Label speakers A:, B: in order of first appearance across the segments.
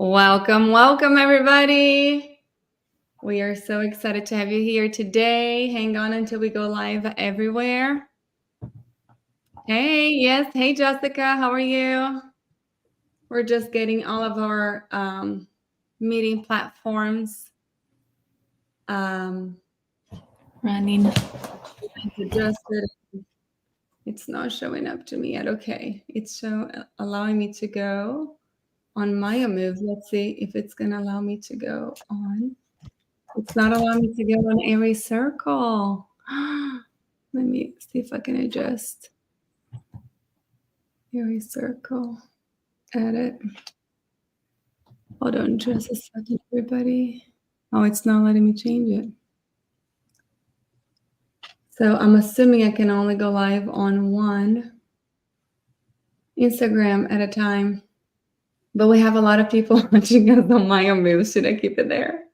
A: Welcome, welcome, everybody. We are so excited to have you here today. Hang on until we go live everywhere. Hey, yes. Hey, Jessica. How are you? We're just getting all of our meeting platforms
B: running.
A: Adjusted. It's not showing up to me yet. Okay. It's allowing me to go on Maya Moves. Let's see if it's going to allow me to go on. It's not allowing me to go on Airway Circle. Let me see if I can adjust. Airway Circle. Edit. Hold on just a second, everybody. Oh, it's not letting me change it. So I'm assuming I can only go live on one Instagram at a time. But we have a lot of people watching us on Maya Moves. Should I keep it there?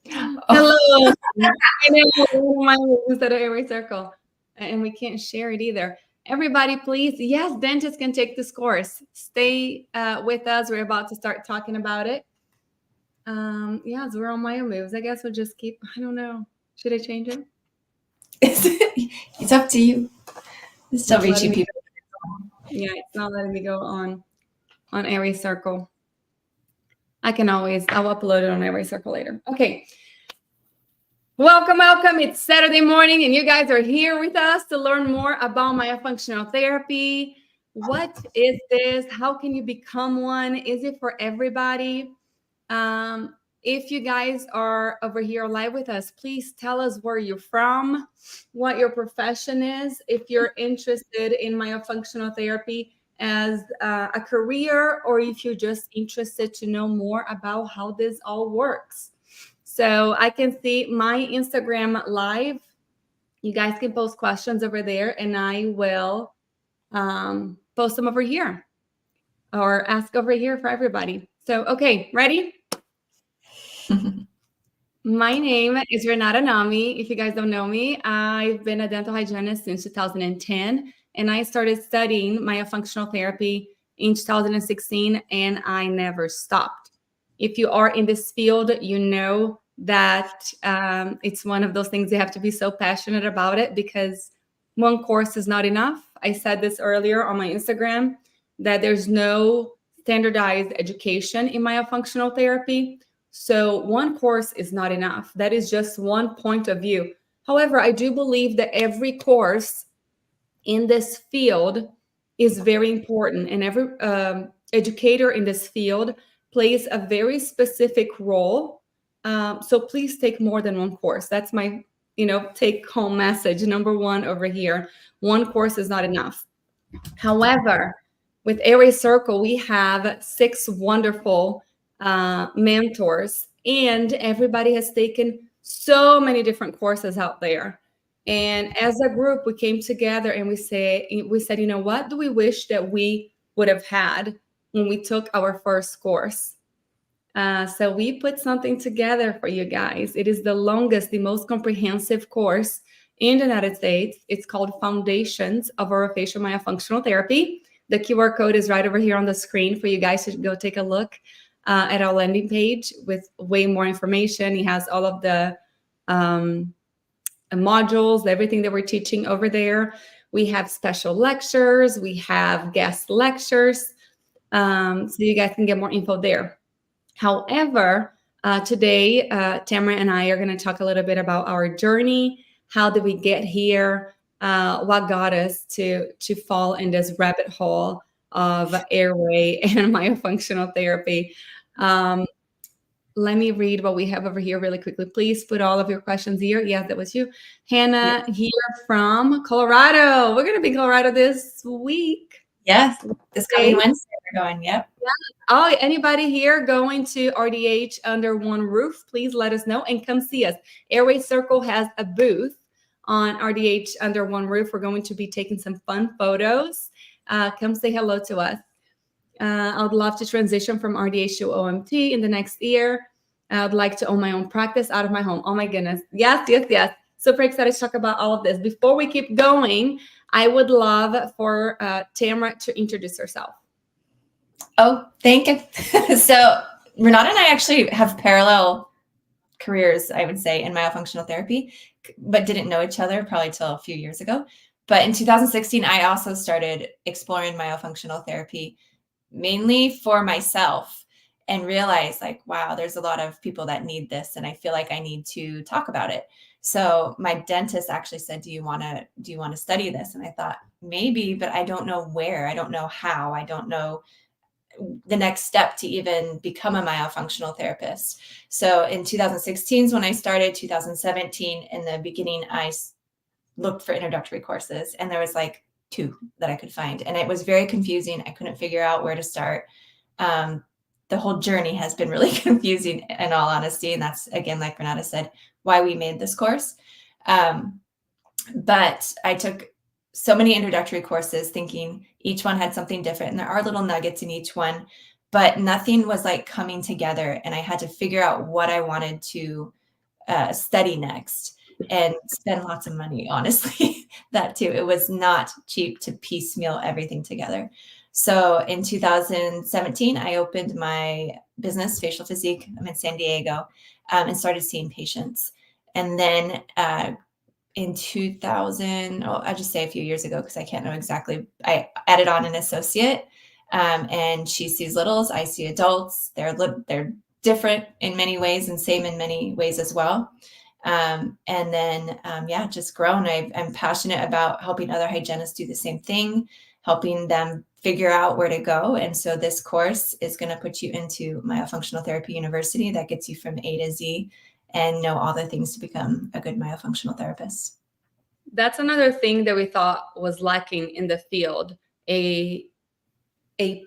A: Hello. I know Maya Moves instead of Airway Circle. And we can't share it either. Everybody, please. Yes, dentists can take this course. Stay with us. We're about to start talking about it. Yes, we're on Maya Moves. I guess we'll just keep, I don't know. Should I change it?
B: It's up to you. It's still reaching people.
A: Yeah, it's not letting me go on Airway Circle. I'll upload it on Airway Circle later. Okay. Welcome, welcome. It's Saturday morning, and you guys are here with us to learn more about myofunctional therapy. What is this? How can you become one? Is it for everybody? If you guys are over here live with us, please tell us where you're from, what your profession is, if you're interested in myofunctional therapy as a career, or if you're just interested to know more about how this all works. So I can see my Instagram live. You guys can post questions over there, and I will post them over here or ask over here for everybody. So, okay, ready? My name is Renata Nami. If you guys don't know me, I've been a dental hygienist since 2010, and I started studying myofunctional therapy in 2016, and I never stopped. If you are in this field, you know that it's one of those things you have to be so passionate about it, because one course is not enough. I said this earlier on my Instagram, that there's no standardized education in myofunctional therapy. So one course is not enough. That is just one point of view. However, I do believe that every course in this field is very important, and every educator in this field plays a very specific role. So please take more than one course. That's my, take home message. Number one over here, one course is not enough. However, with Airway Circle, we have 6 wonderful mentors, and everybody has taken so many different courses out there. And as a group, we came together and we said, what do we wish that we would have had when we took our first course? So we put something together for you guys. It is the longest, the most comprehensive course in the United States. It's called Foundations of Orofacial Myofunctional Therapy. The QR code is right over here on the screen for you guys to go take a look at our landing page with way more information. It has all of the modules, everything that we're teaching over there. We have special lectures. We have guest lectures. So you guys can get more info there. However, today, Tamara and I are going to talk a little bit about our journey. How did we get here? What got us to fall in this rabbit hole of airway and myofunctional therapy? Let me read what we have over here really quickly. Please put all of your questions here. Yes, that was you. Hannah here from Colorado. We're going to be in Colorado this week.
B: Yes, this coming Wednesday we're going, yep.
A: Yeah. Oh, anybody here going to RDH under one roof, please let us know and come see us. Airway Circle has a booth on RDH under one roof. We're going to be taking some fun photos. Come say hello to us. I would love to transition from RDH to OMT in the next year. I would like to own my own practice out of my home. Oh my goodness. Yes, yes, yes. Super excited to talk about all of this. Before we keep going, I would love for Tamara to introduce herself.
B: Oh, thank you. So Renata and I actually have parallel careers, I would say, in myofunctional therapy, but didn't know each other probably till a few years ago. But in 2016, I also started exploring myofunctional therapy mainly for myself and realized like, wow, there's a lot of people that need this. And I feel like I need to talk about it. So my dentist actually said, do you want to study this? And I thought maybe, but I don't know where, I don't know how, I don't know the next step to even become a myofunctional therapist. So in 2016 is when I started. 2017, in the beginning, I looked for introductory courses, and there was like 2 that I could find. And it was very confusing. I couldn't figure out where to start. The whole journey has been really confusing, in all honesty. And that's, again, like Renata said, why we made this course. But I took so many introductory courses thinking each one had something different. And there are little nuggets in each one, but nothing was like coming together. And I had to figure out what I wanted to study next and spend lots of money, honestly. That too. It was not cheap to piecemeal everything together. So in 2017, I opened my business, Facial Physique. I'm in San Diego, and started seeing patients. And then in 2000, I'll just say a few years ago because I can't know exactly, I added on an associate, and she sees littles, I see adults. They're different in many ways and same in many ways as well. And then, just grown. I'm passionate about helping other hygienists do the same thing, helping them figure out where to go. And so this course is going to put you into Myofunctional Therapy University that gets you from A to Z and know all the things to become a good myofunctional therapist.
A: That's another thing that we thought was lacking in the field, a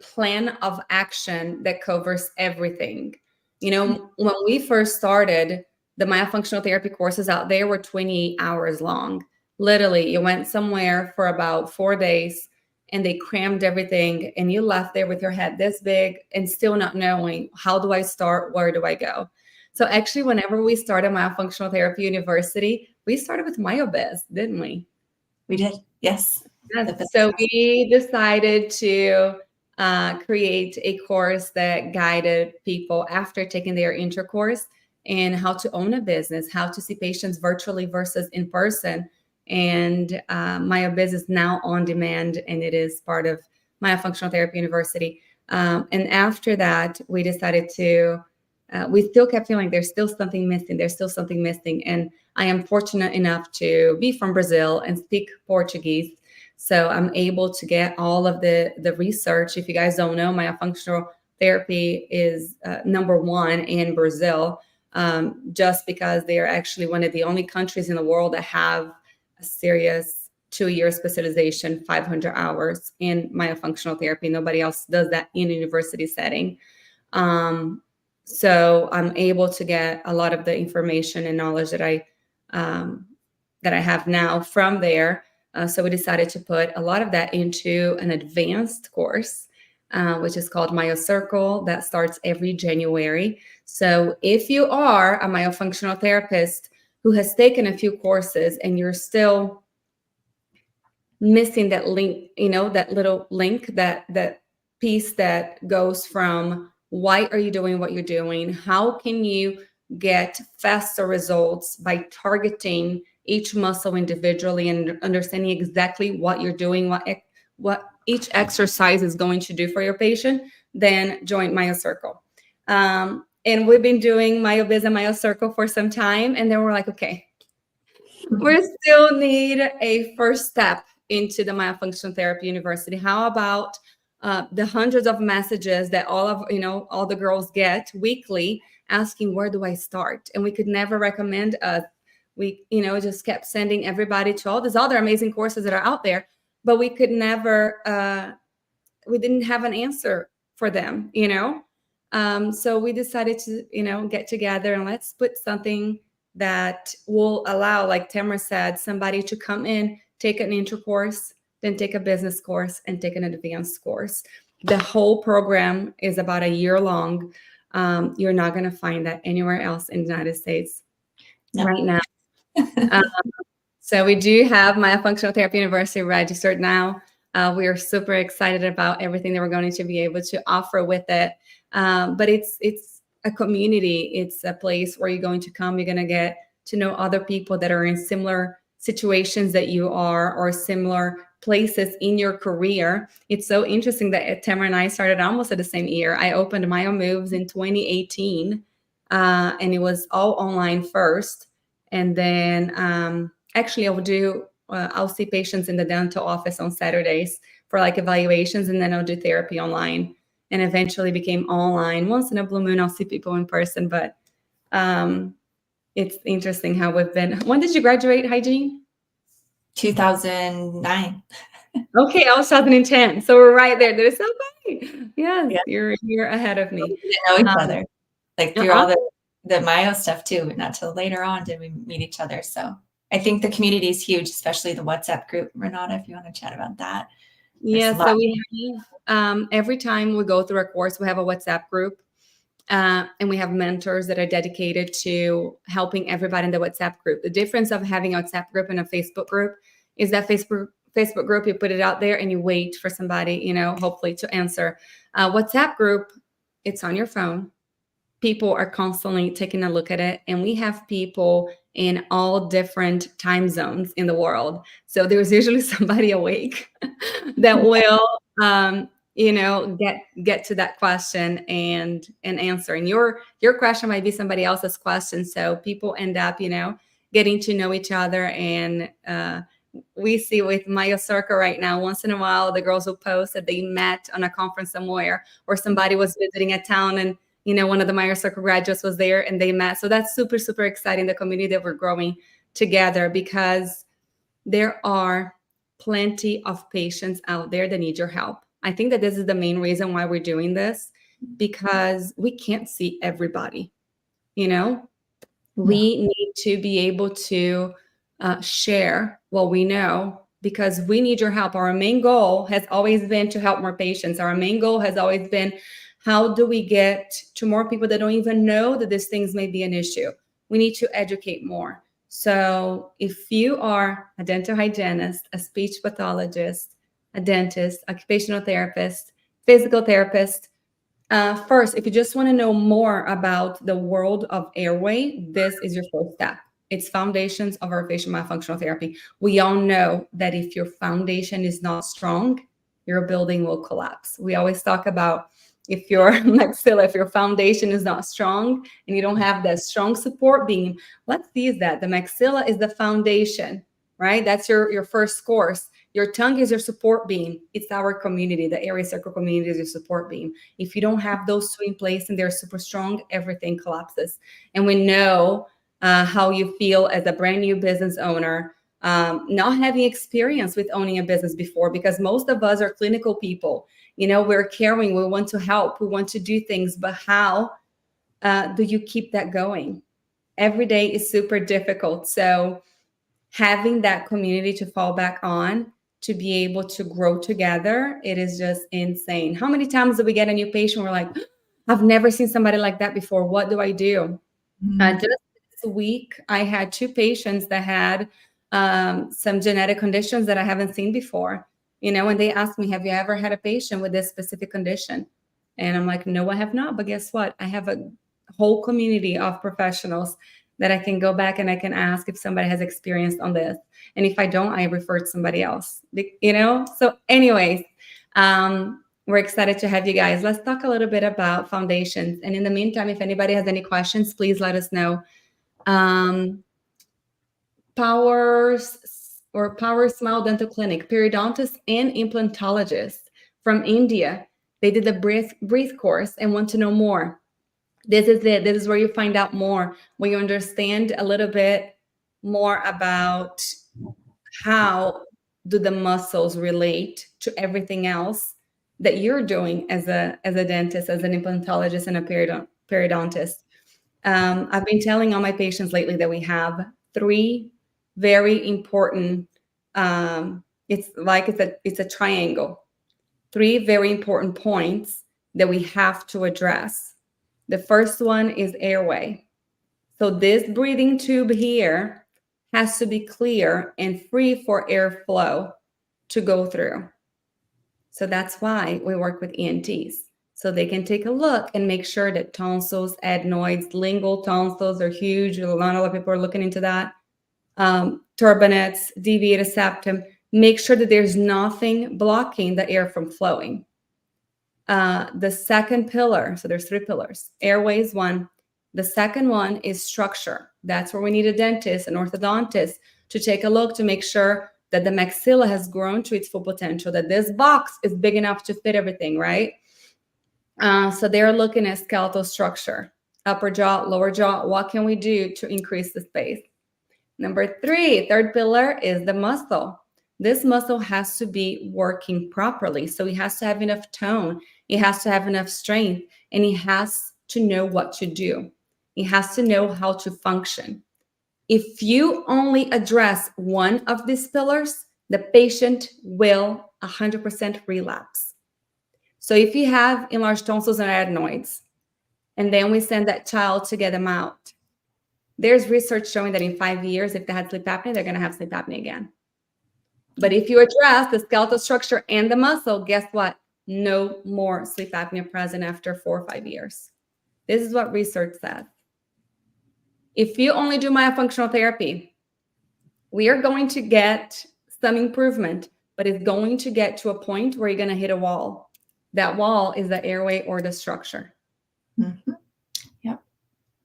A: plan of action that covers everything. You know, when we first started, the myofunctional therapy courses out there were 28 hours long. Literally, you went somewhere for about 4 days and they crammed everything and you left there with your head this big and still not knowing, how do I start? Where do I go? So actually, whenever we started Myofunctional Therapy University, we started with MyoBiz, didn't we?
B: We did, yes.
A: So we decided to create a course that guided people after taking their intro course in how to own a business, how to see patients virtually versus in person. And MyoBiz is now on demand, and it is part of Myofunctional Therapy University. And after that, we decided to, we still kept feeling there's still something missing. There's still something missing. And I am fortunate enough to be from Brazil and speak Portuguese. So I'm able to get all of the research. If you guys don't know, myofunctional therapy is number 1 in Brazil, just because they are actually one of the only countries in the world that have a serious 2-year specialization, 500 hours in myofunctional therapy. Nobody else does that in a university setting. So I'm able to get a lot of the information and knowledge that I have now from there. So we decided to put a lot of that into an advanced course, which is called Airway Circle, that starts every January. So if you are a myofunctional therapist who has taken a few courses and you're still missing that link, you know, that little link, that piece that goes from why are you doing what you're doing? How can you get faster results by targeting each muscle individually and understanding exactly what you're doing, what each exercise is going to do for your patient, then join Airway Circle. And we've been doing MyoBiz and Airway Circle for some time. And then we're like, okay, we still need a first step into the Myofunctional Therapy University. How about the hundreds of messages that all the girls get weekly asking, where do I start? And we could never recommend we just kept sending everybody to all these other amazing courses that are out there, but we could never, we didn't have an answer for them, so we decided to, get together and let's put something that will allow, like Tamara said, somebody to come in, take an intro course, then take a business course and take an advanced course. The whole program is about a year long. You're not going to find that anywhere else in the United States right now. So we do have Myofunctional Therapy University registered now. We are super excited about everything that we're going to be able to offer with it. But it's a community. It's a place where you're going to come. You're going to get to know other people that are in similar situations that you are, or similar places in your career. It's so interesting that Tamara and I started almost at the same year. I opened My Own Moves in 2018, and it was all online first. And then actually I'll see patients in the dental office on Saturdays for like evaluations, and then I'll do therapy online, and eventually became online. Once in a blue moon, I'll see people in person, but it's interesting how we've been. When did you graduate hygiene?
B: 2009.
A: Okay, I was 2010. So we're right there. There's so funny. Yes, yeah. You're ahead of me.
B: We didn't know each other. Like through all the Myo stuff too, but not till later on did we meet each other. So I think the community is huge, especially the WhatsApp group. Renata, if you want to chat about that.
A: Yeah, so we have, every time we go through a course, we have a WhatsApp group. And we have mentors that are dedicated to helping everybody in the WhatsApp group. The difference of having a WhatsApp group and a Facebook group is that Facebook group, you put it out there and you wait for somebody, hopefully to answer. WhatsApp group, it's on your phone. People are constantly taking a look at it, and we have people in all different time zones in the world. So there's usually somebody awake that will get to that question and answer. And your question might be somebody else's question. So people end up, getting to know each other. And we see with Myo Circle right now, once in a while, the girls will post that they met on a conference somewhere, or somebody was visiting a town and, one of the Myo Circle graduates was there and they met. So that's super, super exciting, the community that we're growing together, because there are plenty of patients out there that need your help. I think that this is the main reason why we're doing this, because we can't see everybody. We need to be able to share what we know, because we need your help. Our main goal has always been to help more patients. Our main goal has always been, how do we get to more people that don't even know that these things may be an issue? We need to educate more. So if you are a dental hygienist, a speech pathologist, a dentist, occupational therapist, physical therapist, first, if you just want to know more about the world of airway, this is your first step. It's Foundations of Orofacial Myofunctional Therapy. We all know that if your foundation is not strong, your building will collapse. We always talk about, if your maxilla, if your foundation is not strong and you don't have that strong support beam, let's use that. The maxilla is the foundation, right? That's your first course. Your tongue is your support beam. It's our community. The Airway Circle community is your support beam. If you don't have those two in place and they're super strong, everything collapses. And we know how you feel as a brand new business owner, not having experience with owning a business before, because most of us are clinical people. We're caring, we want to help, we want to do things, but how do you keep that going? Every day is super difficult. So having that community to fall back on, to be able to grow together, it is just insane. How many times do we get a new patient, we're like, I've never seen somebody like that before, what do I do? Just this week, I had 2 patients that had some genetic conditions that I haven't seen before. And they asked me, have you ever had a patient with this specific condition? And I'm like, no, I have not. But guess what? I have a whole community of professionals that I can go back and I can ask if somebody has experience on this. And if I don't, I refer to somebody else, So anyways, we're excited to have you guys. Let's talk a little bit about foundations. And in the meantime, if anybody has any questions, please let us know. Power Smile Dental Clinic, periodontist and implantologist from India. They did the breathe course and want to know more. This is it. This is where you find out more, when you understand a little bit more about how do the muscles relate to everything else that you're doing as a dentist, as an implantologist, and a periodontist. I've been telling all my patients lately that we have 3 very important, it's a triangle, 3 very important points that we have to address. The first one is airway. So this breathing tube here has to be clear and free for airflow to go through. So that's why we work with ENTs. So they can take a look and make sure that tonsils, adenoids, lingual tonsils are huge. Not a lot of people are looking into that. Turbinates, deviated septum. Make sure that there's nothing blocking the air from flowing. The second pillar, so there's 3 pillars. Airway is one. The second one is structure. That's where we need a dentist, an orthodontist, to take a look to make sure that the maxilla has grown to its full potential, that this box is big enough to fit everything, right? So they're looking at skeletal structure, upper jaw, lower jaw. What can we do to increase the space? Number 3, third pillar is the muscle. This muscle has to be working properly. So it has to have enough tone. It has to have enough strength, and it has to know what to do. It has to know how to function. If you only address one of these pillars, the patient will 100% relapse. So if you have enlarged tonsils and adenoids, and then we send that child to get them out, there's research showing that in 5 years, if they had sleep apnea, they're going to have sleep apnea again. But if you address the skeletal structure and the muscle, guess what? No more sleep apnea present after 4 or 5 years. This is what research says. If you only do myofunctional therapy, we are going to get some improvement, but it's going to get to a point where you're going to hit a wall. That wall is the airway or the structure.
B: Mm-hmm. Yep.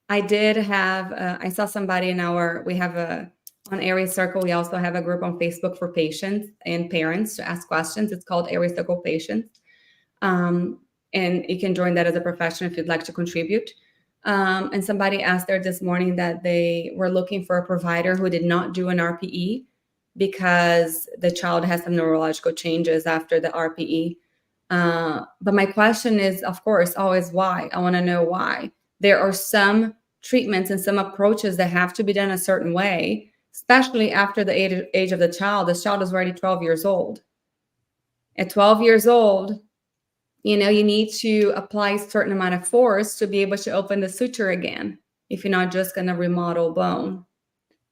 A: I did have, I saw somebody in we have on Airway Circle, we also have a group on Facebook for patients and parents to ask questions. It's called Airway Circle Patients. And you can join that as a professional if you'd like to contribute. And somebody asked there this morning that they were looking for a provider who did not do an RPE because the child has some neurological changes after the RPE. But my question is, of course, always why. I want to know why. There are some treatments and some approaches that have to be done a certain way, especially after the age of the child. This child is already 12 years old. At 12 years old, you need to apply a certain amount of force to be able to open the suture again, if you're not just going to remodel bone.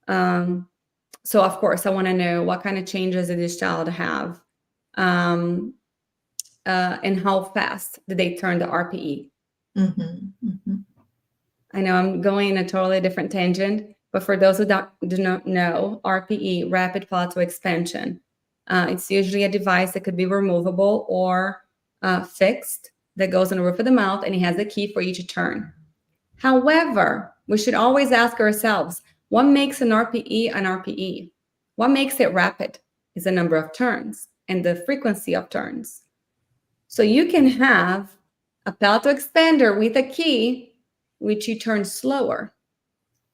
A: So, of course, I want to know what kind of changes did this child have, and how fast did they turn the RPE?
B: Mm-hmm. Mm-hmm.
A: I know I'm going in a totally different tangent, but for those who do not know, RPE, rapid palatal expansion, it's usually a device that could be removable or fixed that goes on the roof of the mouth, and it has a key for you to turn. However, we should always ask ourselves, what makes an RPE an RPE? What makes it rapid is the number of turns and the frequency of turns. So you can have a palatal expander with a key, which you turn slower.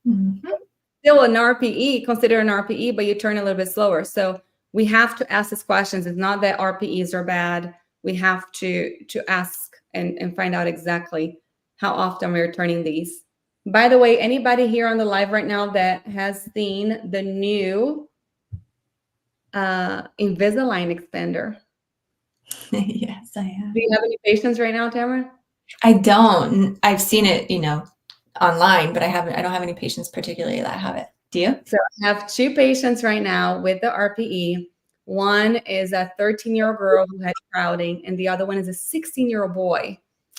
B: Mm-hmm.
A: Still an RPE, consider an RPE, but you turn a little bit slower. So we have to ask these questions. It's not that RPEs are bad. We have to ask and find out exactly how often we're turning these. By the way, anybody here on the live right now that has seen the new Invisalign expander?
B: Yes, I have.
A: Do you have any patients right now, Tamara?
B: I don't. I've seen it, online, but I don't have any patients particularly that have it. Do you?
A: So I have 2 patients right now with the RPE. One is a 13-year-old girl who had crowding, and the other one is a 16-year-old boy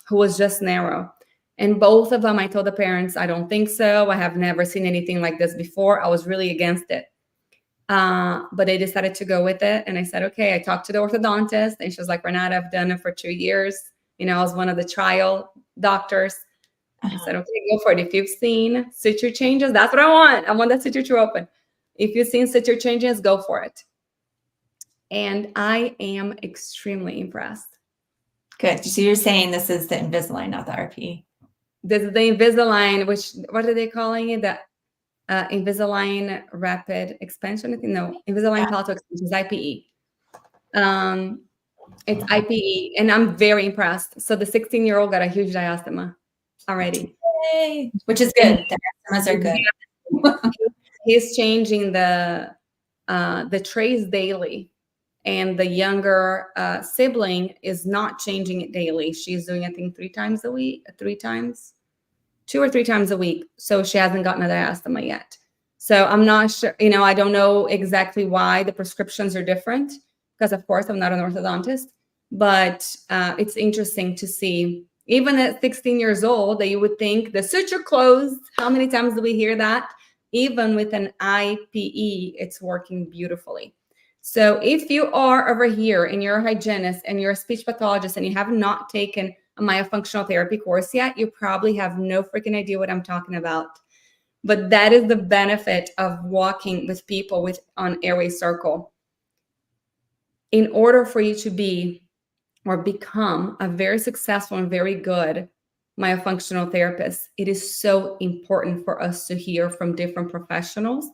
A: who was just narrow. And both of them, I told the parents, I don't think so. I have never seen anything like this before. I was really against it. But they decided to go with it. And I said, okay, I talked to the orthodontist, and she was like, Renata, I've done it for 2 years. I was one of the trial doctors. I said, okay, go for it. If you've seen suture changes, that's what I want. I want that suture to open. If you've seen suture changes, go for it. And I am extremely impressed.
B: Good. So you're saying this is the Invisalign, not the RPE.
A: This is the Invisalign, what are they calling it? The Invisalign Rapid Expansion? No, Invisalign Palatal Expansion is IPE. It's IPE, and I'm very impressed. So the 16-year-old got a huge diastema already.
B: Yay. Which is good. The diastemas are good.
A: He's changing the trays daily. And the younger sibling is not changing it daily. She's doing, I think, 2 or 3 times a week. So she hasn't gotten a diastema yet. So I'm not sure, I don't know exactly why the prescriptions are different, because of course I'm not an orthodontist. But it's interesting to see, even at 16 years old, that you would think the suture closed. How many times do we hear that? Even with an IPE, it's working beautifully. So if you are over here and you're a hygienist and you're a speech pathologist and you have not taken a myofunctional therapy course yet, you probably have no freaking idea what I'm talking about. But that is the benefit of walking with people on Airway Circle. In order for you to be or become a very successful and very good myofunctional therapist, it is so important for us to hear from different professionals,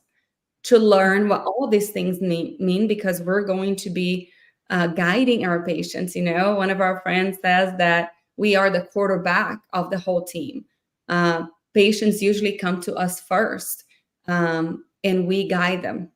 A: to learn what all these things mean, because we're going to be guiding our patients. One of our friends says that we are the quarterback of the whole team. Patients usually come to us first, and we guide them.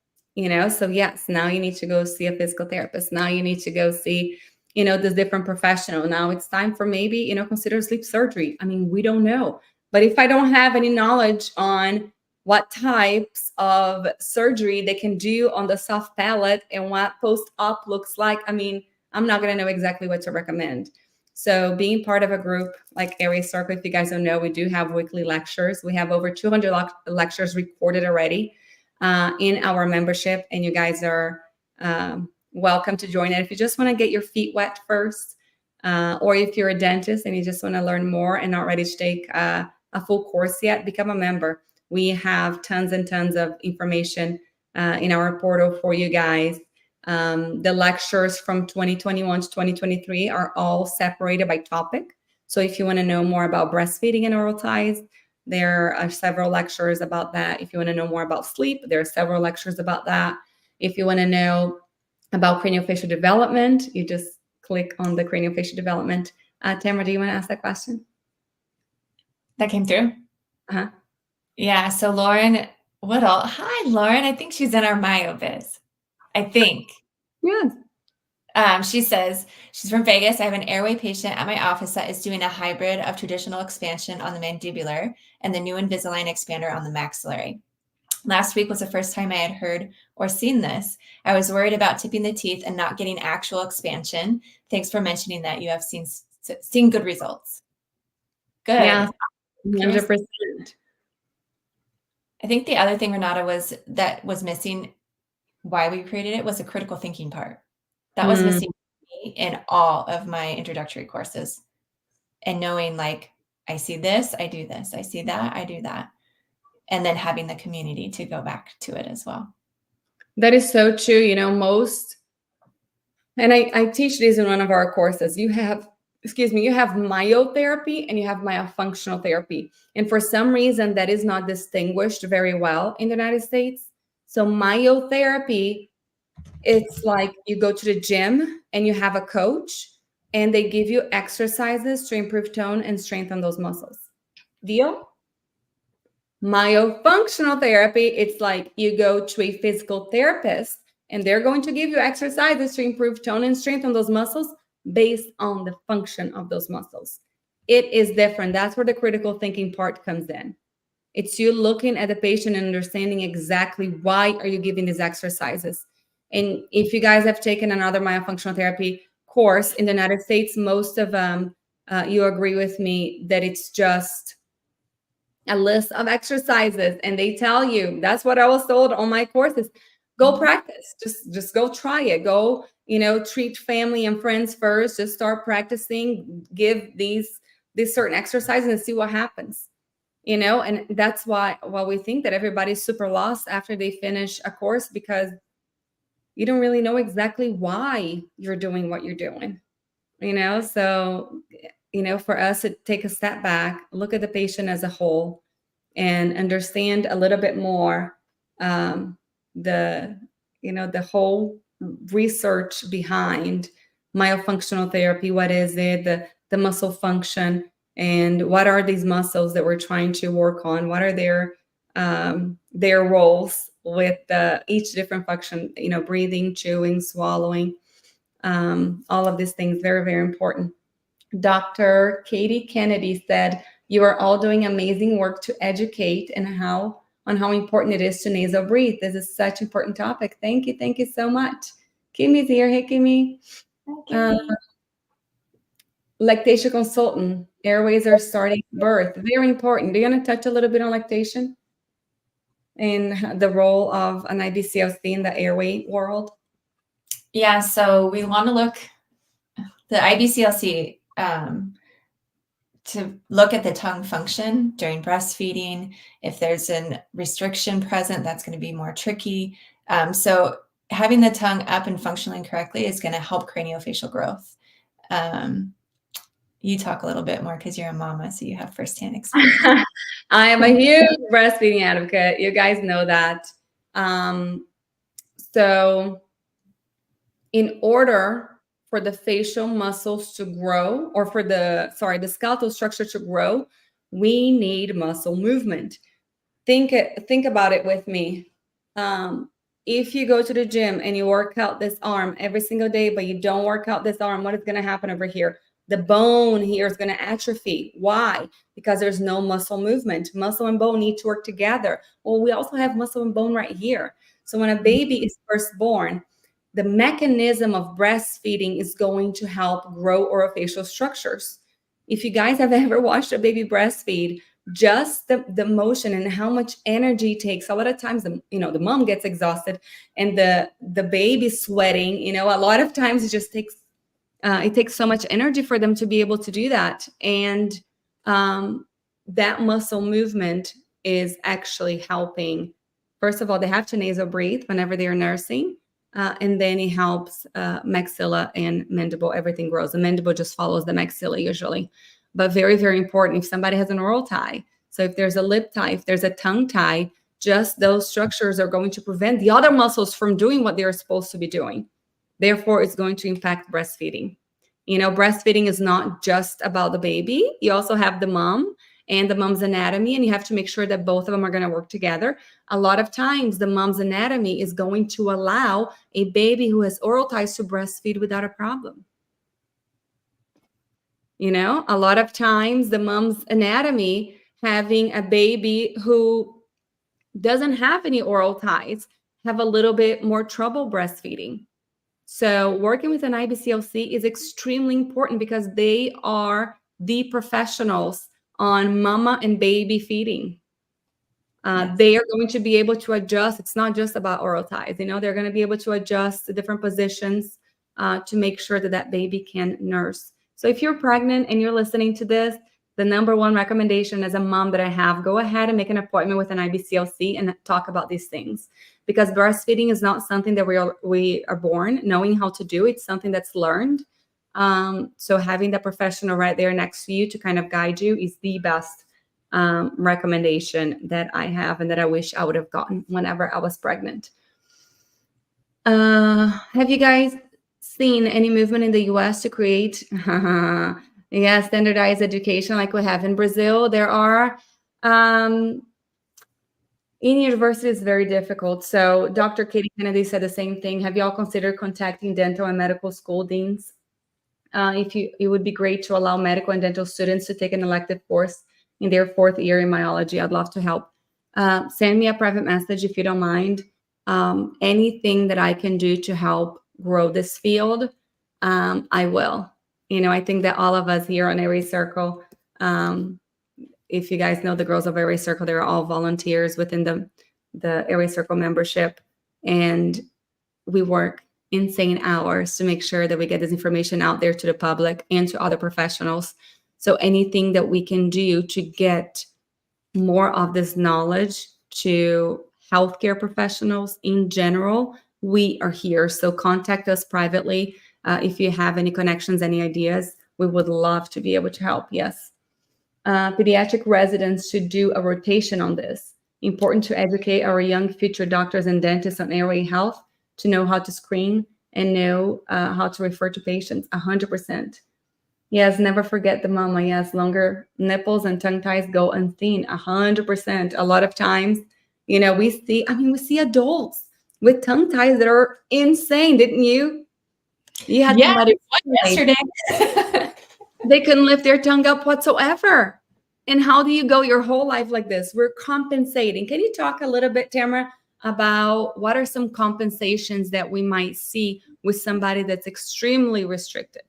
A: So yes, now you need to go see a physical therapist. Now you need to go see this different professional. Now it's time for maybe consider sleep surgery. I mean, we don't know. But if I don't have any knowledge on what types of surgery they can do on the soft palate and what post-op looks like, I mean, I'm not going to know exactly what to recommend. So being part of a group like Airway Circle, if you guys don't know, we do have weekly lectures. We have over 200 lectures recorded already in our membership, and you guys are welcome to join it. If you just want to get your feet wet first, or if you're a dentist and you just want to learn more and not ready to take a full course yet, become a member. We have tons and tons of information in our portal for you guys. The lectures from 2021 to 2023 are all separated by topic. So if you want to know more about breastfeeding and oral ties, there are several lectures about that. If you want to know more about sleep, there are several lectures about that. If you want to know about craniofacial development, you just click on the craniofacial development. Tamara, do you want to ask that question?
B: That came through?
A: Uh-huh.
B: Yeah, so Lauren Woodall. Hi, Lauren. I think she's in our MyoBiz. I think.
A: Yeah.
B: She says she's from Vegas. I have an airway patient at my office that is doing a hybrid of traditional expansion on the mandibular and the new Invisalign expander on the maxillary. Last week was the first time I had heard or seen this. I was worried about tipping the teeth and not getting actual expansion. Thanks for mentioning that you have seen good results. Good.
A: Yeah, 100%.
B: I think the other thing, Renata, was missing, why we created it, was the critical thinking part. That was missing in all of my introductory courses. And knowing, like, I see this, I do this. I see that, I do that. And then having the community to go back to it as well.
A: That is so true. And I teach this in one of our courses. You have myotherapy and you have myofunctional therapy. And for some reason, that is not distinguished very well in the United States. So myotherapy, it's like you go to the gym and you have a coach and they give you exercises to improve tone and strengthen those muscles. Deal? Myofunctional therapy, it's like you go to a physical therapist and they're going to give you exercises to improve tone and strengthen those muscles based on the function of those muscles. It is different. That's where the critical thinking part comes in. It's you looking at the patient and understanding exactly why are you giving these exercises. And if you guys have taken another myofunctional therapy course in the United States, most of them, you agree with me that it's just a list of exercises, and they tell you, that's what I was told on my courses, go practice, just go try it, go treat family and friends first, just start practicing, give these certain exercises and see what happens, and that's why we think that everybody's super lost after they finish a course, because you don't really know exactly why you're doing what you're doing, so for us to take a step back, look at the patient as a whole, and understand a little bit more the whole research behind myofunctional therapy. What is it? The muscle function, and what are these muscles that we're trying to work on? What are their roles with each different function? Breathing, chewing, swallowing, all of these things, very, very important. Dr. Katie Kennedy said, you are all doing amazing work to educate on how important it is to nasal breathe. This is such an important topic. Thank you so much. Kimmy's here. Hey, Kimmy.
B: Hi, Kimmy.
A: Lactation consultant. Airways are starting birth. Very important. Do you want to touch a little bit on lactation and the role of an IBCLC in the airway world?
B: Yeah, so we want to look the IBCLC to look at the tongue function during breastfeeding. If there's a restriction present, that's going to be more tricky. So having the tongue up and functioning correctly is going to help craniofacial growth. You talk a little bit more because you're a mama, so you have firsthand experience.
A: I am a huge breastfeeding advocate. You guys know that. So in order for the facial muscles to grow, or for the skeletal structure to grow, we need muscle movement. Think about it with me. If you go to the gym and you work out this arm every single day, but you don't work out this arm, what is going to happen over here? The bone here is going to atrophy. Why? Because there's no muscle movement. Muscle and bone need to work together. Well, we also have muscle and bone right here. So when a baby is first born, the mechanism of breastfeeding is going to help grow orofacial structures. If you guys have ever watched a baby breastfeed, just the motion and how much energy it takes. A lot of times the mom gets exhausted and the baby sweating. A lot of times it just takes so much energy for them to be able to do that. And that muscle movement is actually helping. First of all, they have to nasal breathe whenever they are nursing. And then it helps maxilla and mandible. Everything grows. The mandible just follows the maxilla usually. But very, very important if somebody has an oral tie. So if there's a lip tie, if there's a tongue tie, just those structures are going to prevent the other muscles from doing what they're supposed to be doing. Therefore, it's going to impact breastfeeding. Breastfeeding is not just about the baby. You also have the mom and the mom's anatomy, and you have to make sure that both of them are going to work together. A lot of times, the mom's anatomy is going to allow a baby who has oral ties to breastfeed without a problem. A lot of times, the mom's anatomy, having a baby who doesn't have any oral ties, have a little bit more trouble breastfeeding. So working with an IBCLC is extremely important because they are the professionals on mama and baby feeding. Yes. They are going to be able to adjust. It's not just about oral ties. They're going to be able to adjust the different positions to make sure that baby can nurse. So if you're pregnant and you're listening to this, the number one recommendation as a mom that I have, go ahead and make an appointment with an IBCLC and talk about these things. Because breastfeeding is not something that we are born knowing how to do. It's something that's learned. So having the professional right there next to you to kind of guide you is the best recommendation that I have and that I wish I would have gotten whenever I was pregnant. Have you guys seen any movement in the US to create standardized education like we have in Brazil? There are in university is very difficult. So Dr. Katie Kennedy said the same thing. Have you all considered contacting dental and medical school deans? It would be great to allow medical and dental students to take an elective course in their 4th year in myology. I'd love to help. Send me a private message if you don't mind. Anything that I can do to help grow this field, I will. I think that all of us here on Airway Circle, if you guys know the girls of Airway Circle, they're all volunteers within the Airway Circle membership. And we work insane hours to make sure that we get this information out there to the public and to other professionals. So anything that we can do to get more of this knowledge to healthcare professionals in general, we are here. So contact us privately. If you have any connections, any ideas, we would love to be able to help. Yes. Pediatric residents should do a rotation on this. Important to educate our young future doctors and dentists on airway health to know how to screen and know how to refer to patients. 100%. Yes, never forget the mama. Yes, longer nipples and tongue ties go unseen. 100%. A lot of times, we see adults with tongue ties that are insane, didn't you? You had somebody
B: yesterday.
A: They couldn't lift their tongue up whatsoever. And how do you go your whole life like this? We're compensating. Can you talk a little bit, Tamara, about what are some compensations that we might see with somebody that's extremely restricted?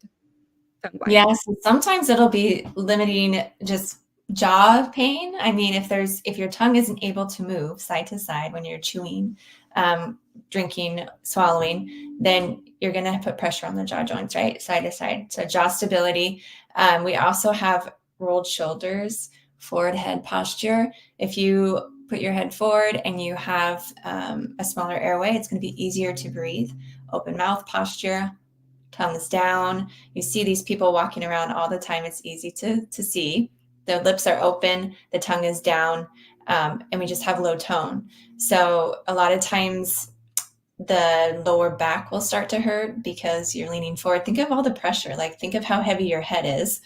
A: tongue-wise?
B: Yes, sometimes it'll be limiting just jaw pain. I mean, if your tongue isn't able to move side to side when you're chewing, drinking, swallowing, then you're going to put pressure on the jaw joints, right? Side to side. So jaw stability. We also have rolled shoulders, forward head posture. If you put your head forward and you have a smaller airway, it's going to be easier to breathe. Open mouth posture, tongues down. You see these people walking around all the time. It's easy to see. The lips are open, the tongue is down, and we just have low tone. So a lot of times the lower back will start to hurt because you're leaning forward. Think of all the pressure. Like, think of how heavy your head is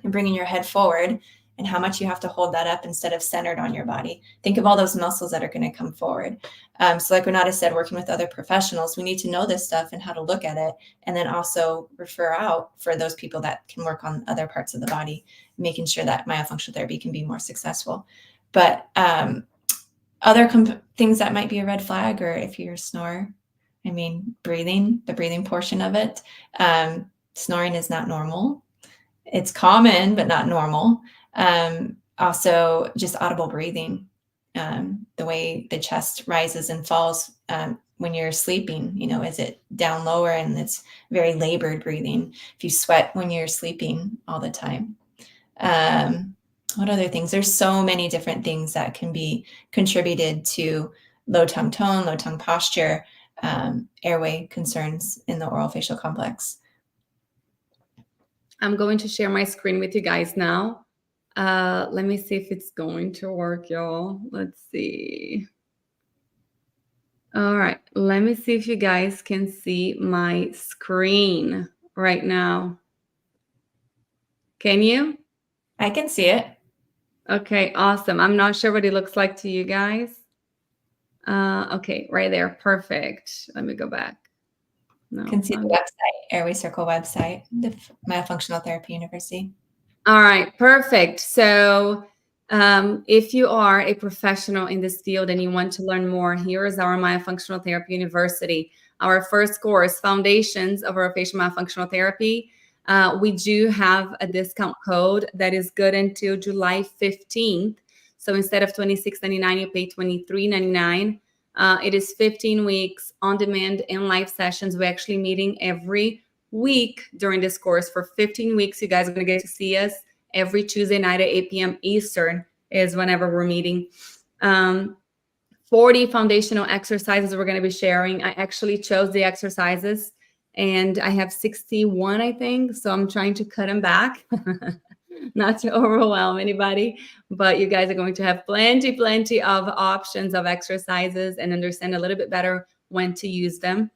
B: and bringing your head forward and how much you have to hold that up instead of centered on your body. Think of all those muscles that are going to come forward. So like Renata said, working with other professionals, we need to know this stuff and how to look at it, and then also refer out for those people that can work on other parts of the body, making sure that myofunctional therapy can be more successful. But other things that might be a red flag, or if you're a snorer, I mean, breathing, the breathing portion of it, snoring is not normal. It's common, but not normal. Also, just audible breathing, the way the chest rises and falls when you're sleeping. You know, is it down lower, and it's very labored breathing? If you sweat when you're sleeping all the time. What other things? There's so many different things that can be contributed to low tongue tone, low tongue posture, airway concerns in the orofacial complex.
A: I'm going to share my screen with you guys now. Let me see if it's going to work, y'all. Let's see. All right. Let me see if you guys can see my screen right now. Can you?
B: I can see it.
A: Okay, awesome. I'm not sure what it looks like to you guys. Okay, right there. Perfect. Let me go back. No,
B: You can see the website, Airway Circle website, the Myofunctional Therapy University.
A: All right, perfect. So if you are a professional in this field and you want to learn more, here is our Myofunctional Therapy University. Our first course, Foundations of Orofacial Myofunctional Therapy. We do have a discount code that is good until July 15th. So instead of $26.99, you pay $23.99. It is 15 weeks on demand and live sessions. We're actually meeting every week during this course for 15 weeks. You guys are going to get to see us every Tuesday night at 8 p.m. Eastern is whenever we're meeting. 40 foundational exercises we're going to be sharing. I actually chose the exercises, and I have 61, I think. So I'm trying to cut them back, not to overwhelm anybody. But you guys are going to have plenty of options of exercises and understand a little bit better when to use them.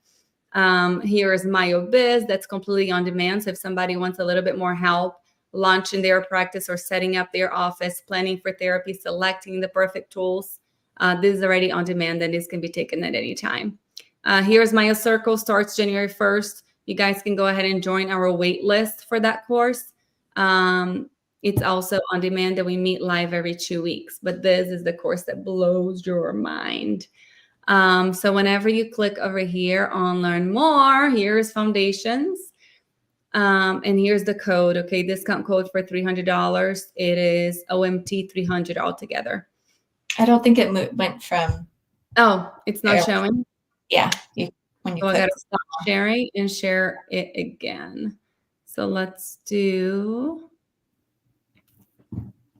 A: Here is MyoBiz, that's completely on demand. So if somebody wants a little bit more help launching their practice or setting up their office, planning for therapy, selecting the perfect tools, this is already on demand, and this can be taken at any time. Here's Airway Circle, starts January 1st. You guys can go ahead and join our wait list for that course. It's also on demand, and we meet live every 2 weeks. But this is the course that blows your mind. So whenever you click over here on Learn More, here's Foundations. And here's the code. Okay, discount code for $300. It is OMT 300 altogether.
B: I don't think it went from.
A: Oh, it's not showing?
B: Yeah. When you
A: so I got to stop sharing and share it again. So let's do.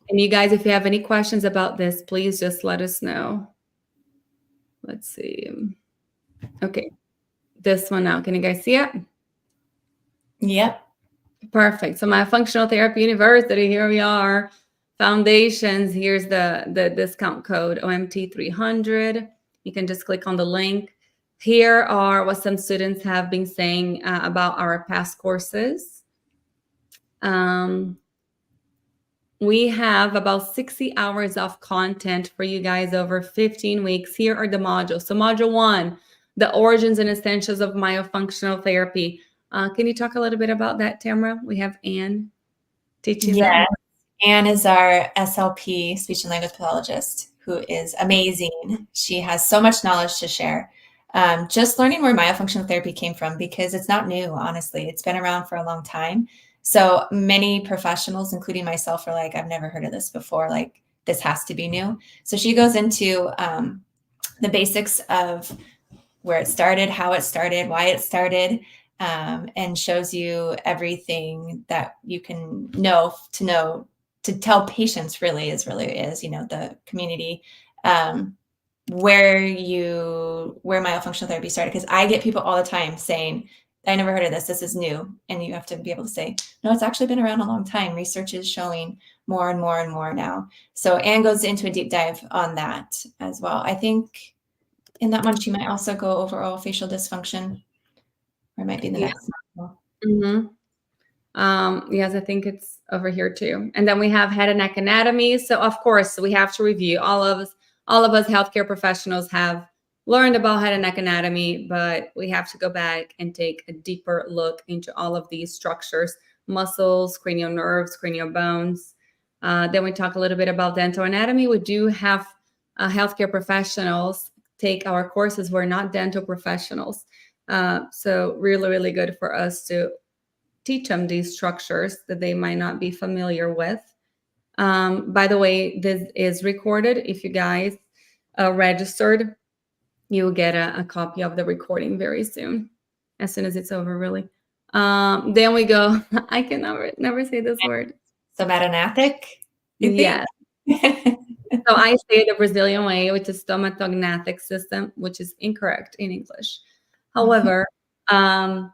A: And you guys, if you have any questions about this, please just let us know. Let's see. Okay. This one now. Can you guys see it?
B: Yep.
A: Perfect. So Myofunctional Therapy University, here we are. Foundations, here's the discount code, OMT 300. You can just click on the link. Here are what some students have been saying about our past courses. We have about 60 hours of content for you guys over 15 weeks. Here are the modules. So module 1, the origins and essentials of myofunctional therapy. Can you talk a little bit about that, Tamara? We have Anne teaching that.
B: Anne is our SLP, speech and language pathologist, who is amazing. She has so much knowledge to share. Just learning where myofunctional therapy came from, because it's not new, honestly. It's been around for a long time. So many professionals, including myself, are like, I've never heard of this before. Like, this has to be new. So she goes into the basics of where it started, how it started, why it started, and shows you everything that you can know to tell patients really is, the community, where myofunctional therapy started. Because I get people all the time saying, I never heard of this. This is new. And you have to be able to say, no, it's actually been around a long time. Research is showing more and more and more now. So Anne goes into a deep dive on that as well. I think in that one, she might also go over orofacial dysfunction, or it might be the next module.
A: Mm-hmm. Yes, I think it's over here too. And then we have head and neck anatomy. So of course, we have to review. All of us healthcare professionals have learned about head and neck anatomy, but we have to go back and take a deeper look into all of these structures: muscles, cranial nerves, cranial bones. Then we talk a little bit about dental anatomy. We do have healthcare professionals take our courses. We're not dental professionals. So really, really good for us to teach them these structures that they might not be familiar with. By the way, this is recorded. If you guys registered, you'll get a copy of the recording very soon, as soon as it's over, really. Then we go, I can never say this word.
B: Somatonathic?
A: Yes. So I say the Brazilian way, which is stomatognathia system, which is incorrect in English. However,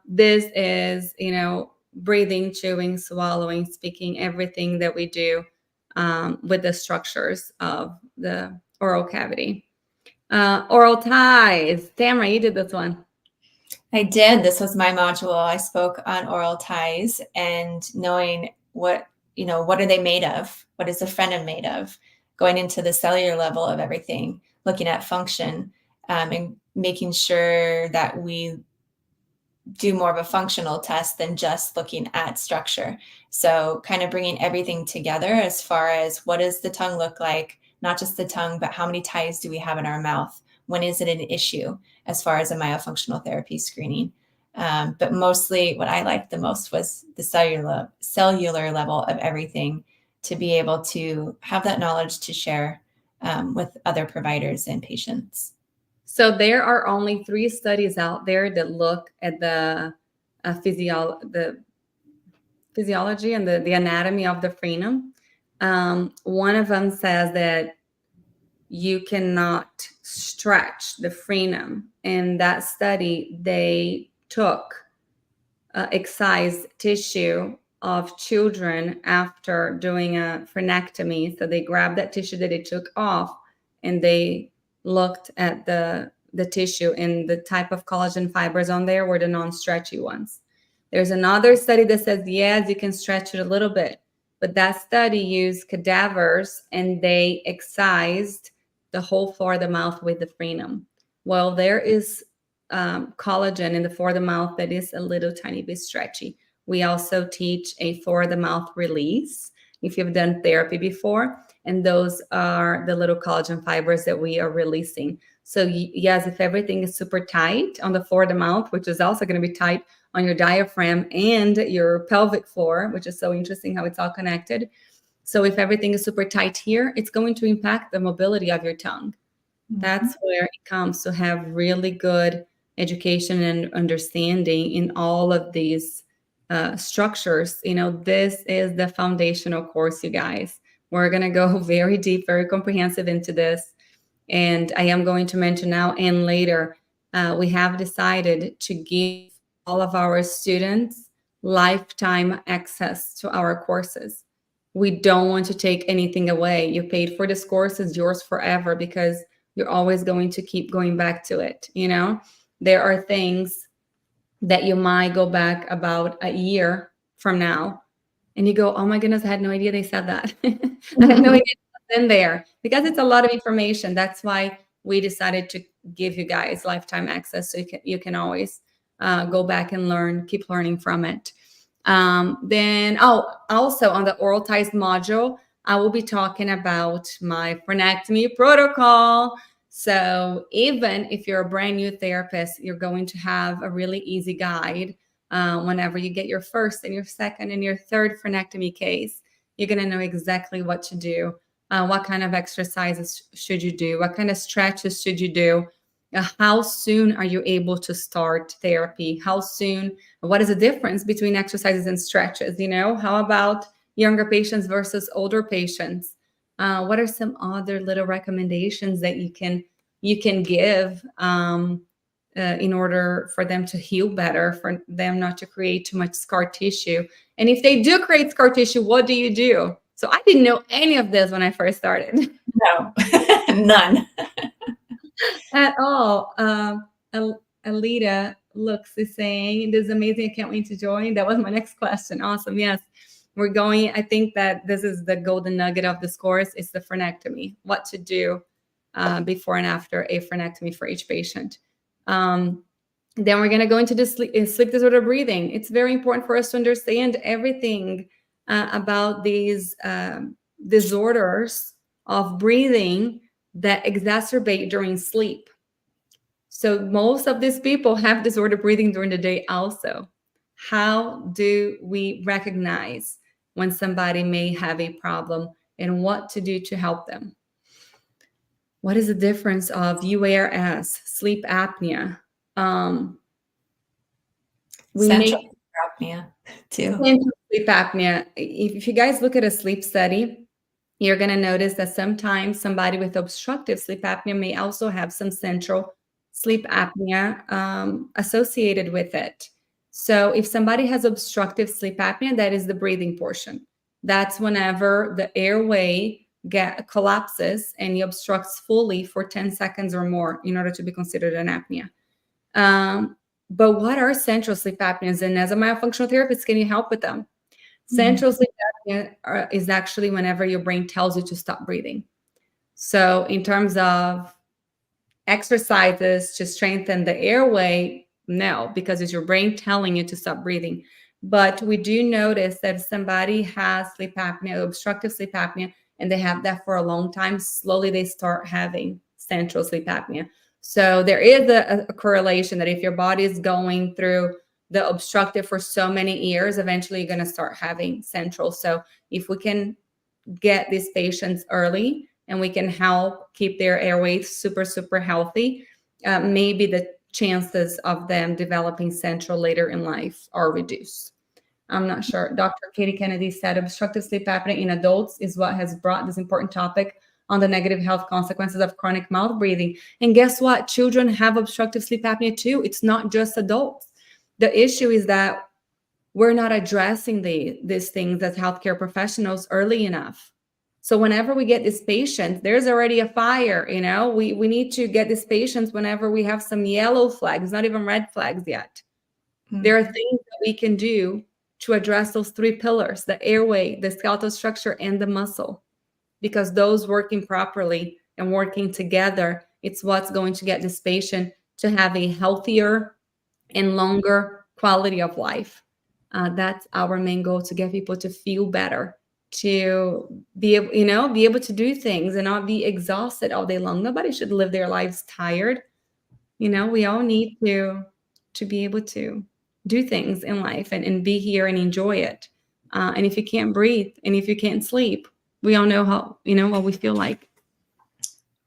A: this is, breathing, chewing, swallowing, speaking, everything that we do with the structures of the oral cavity. Oral ties. Tamara, you did this one.
B: I did. This was my module. I spoke on oral ties and knowing what are they made of? What is the frenum made of? Going into the cellular level of everything, looking at function, and making sure that we do more of a functional test than just looking at structure. So kind of bringing everything together as far as what does the tongue look like, not just the tongue, but how many ties do we have in our mouth? When is it an issue as far as a myofunctional therapy screening? But mostly what I liked the most was the cellular level of everything, to be able to have that knowledge to share with other providers and patients.
A: So there are only 3 studies out there that look at the physiology and the anatomy of the frenum. One of them says that you cannot stretch the frenum. In that study, they took excised tissue of children after doing a frenectomy. So they grabbed that tissue that they took off, and they looked at the tissue, and the type of collagen fibers on there were the non-stretchy ones. There's another study that says, yes, you can stretch it a little bit, but that study used cadavers, and they excised the whole floor of the mouth with the frenum. Well, there is collagen in the floor of the mouth that is a little tiny bit stretchy. We also teach a floor of the mouth release if you've done therapy before, and those are the little collagen fibers that we are releasing. So yes, if everything is super tight on the floor of the mouth, which is also going to be tight on your diaphragm and your pelvic floor, which is so interesting how it's all connected. So if everything is super tight here, it's going to impact the mobility of your tongue. That's where it comes to have really good education and understanding in all of these structures. This is the foundational course, you guys. We're going to go very deep, very comprehensive into this. And I am going to mention now and later, we have decided to give all of our students lifetime access to our courses. We don't want to take anything away. You paid for this course, it's yours forever, because you're always going to keep going back to it. There are things that you might go back about a year from now and you go, oh my goodness, I had no idea they said that. I had no idea what's in there, because it's a lot of information. That's why we decided to give you guys lifetime access, so you can always go back and learn, keep learning from it. Then also on the oral ties module, I will be talking about my frenectomy protocol. So even if you're a brand new therapist, you're going to have a really easy guide Whenever you get your first and your second and your third frenectomy case, you're going to know exactly what to do. What kind of exercises should you do? What kind of stretches should you do? How soon are you able to start therapy? How soon? What is the difference between exercises and stretches? How about younger patients versus older patients? What are some other little recommendations that you can give in order for them to heal better, for them not to create too much scar tissue? And if they do create scar tissue, what do you do? So I didn't know any of this when I first started.
B: No, none.
A: At all. Alita looks is saying, this is amazing. I can't wait to join. That was my next question. Awesome. Yes. We're going. I think that this is the golden nugget of this course. It's the frenectomy, what to do before and after a frenectomy for each patient. Then we're going to go into the sleep disorder breathing. It's very important for us to understand everything about these disorders of breathing that exacerbate during sleep. So most of these people have disordered breathing during the day also. How do we recognize when somebody may have a problem and what to do to help them? What is the difference of UARS, sleep apnea?
B: Central apnea too.
A: Central sleep apnea. If you guys look at a sleep study, you're going to notice that sometimes somebody with obstructive sleep apnea may also have some central sleep apnea associated with it. So if somebody has obstructive sleep apnea, that is the breathing portion. That's whenever the airway collapses and it obstructs fully for 10 seconds or more in order to be considered an apnea. But what are central sleep apneas? And as a myofunctional therapist, can you help with them? Central sleep apnea is actually whenever your brain tells you to stop breathing. So in terms of exercises to strengthen the airway, no, because it's your brain telling you to stop breathing. But we do notice that if somebody has sleep apnea, obstructive sleep apnea, and they have that for a long time, slowly they start having central sleep apnea. So there is a correlation that if your body is going through the obstructive for so many years, eventually you're going to start having central. So if we can get these patients early and we can help keep their airways super, super healthy, maybe the chances of them developing central later in life are reduced. I'm not sure. Dr. Katie Kennedy said obstructive sleep apnea in adults is what has brought this important topic on the negative health consequences of chronic mouth breathing. And guess what? Children have obstructive sleep apnea too. It's not just adults. The issue is that we're not addressing these things as healthcare professionals early enough. So whenever we get these patients, there's already a fire, we need to get these patients whenever we have some yellow flags, not even red flags yet. Mm-hmm. There are things that we can do to address those three pillars: the airway, the skeletal structure, and the muscle, because those working properly and working together, it's what's going to get this patient to have a healthier and longer quality of life. That's our main goal, to get people to feel better, to be able to do things and not be exhausted all day long. Nobody should live their lives tired. We all need to be able to do things in life and be here and enjoy it. And if you can't breathe and if you can't sleep, we all know how, what we feel like.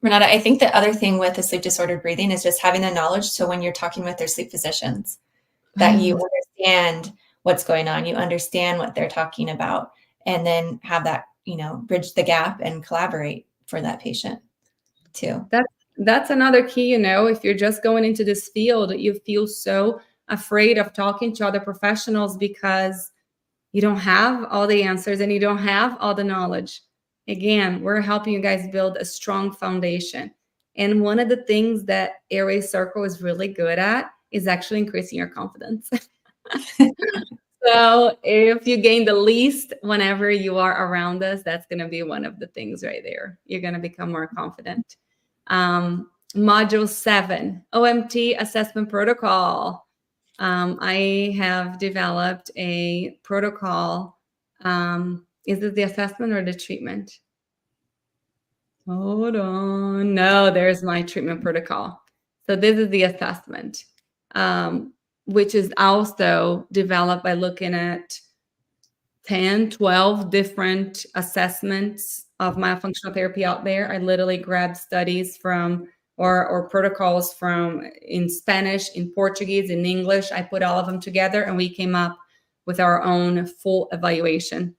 B: Renata, I think the other thing with the sleep disordered breathing is just having the knowledge. So when you're talking with their sleep physicians, that you understand what's going on, you understand what they're talking about, and then have that, bridge the gap and collaborate for that patient too.
A: That's another key, if you're just going into this field, you feel so afraid of talking to other professionals because you don't have all the answers and you don't have all the knowledge. Again, we're helping you guys build a strong foundation. And one of the things that Airway Circle is really good at is actually increasing your confidence. So if you gain the least whenever you are around us, that's going to be one of the things right there. You're going to become more confident. Module 7, OMT assessment protocol. I have developed a protocol. Is it the assessment or the treatment? Hold on. No, there's my treatment protocol. So this is the assessment. which is also developed by looking at 10, 12 different assessments of myofunctional therapy out there. I literally grabbed studies from or protocols from in Spanish, in Portuguese, in English. I put all of them together and we came up with our own full evaluation